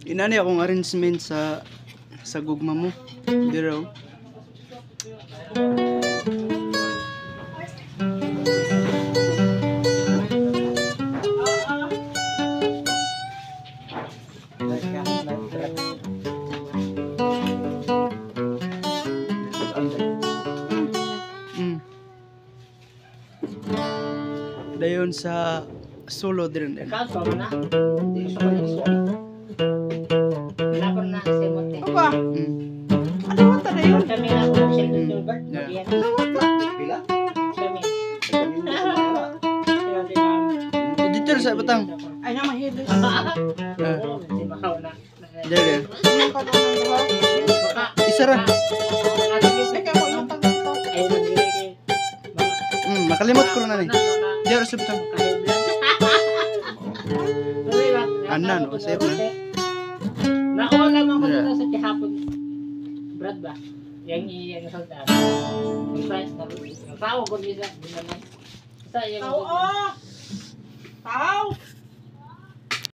Inani akong arrangement sa gugma mo. Diraw. Dayon sa solo din. Kaso na. Gusto ko niso. Wala na si Monte. Apa? Ano mo ta dayon? Kami na ko siya dito ba? Yeah. Pila? Kami. Editor sa batang. Ay na mahilo. Di makaw na. Dire. Ano ka na buhat? Baka Isa ra. Ay kamo yung tagto. ay nagdiri Makalimot ko na ni. Dire sa batang. Anan, o, safe na. Nakuha naman ko dito sa kihapon. Brad ba? Yang salta. Yung price na rin. Tao ko bisa. Sa yung... Tao! Tao!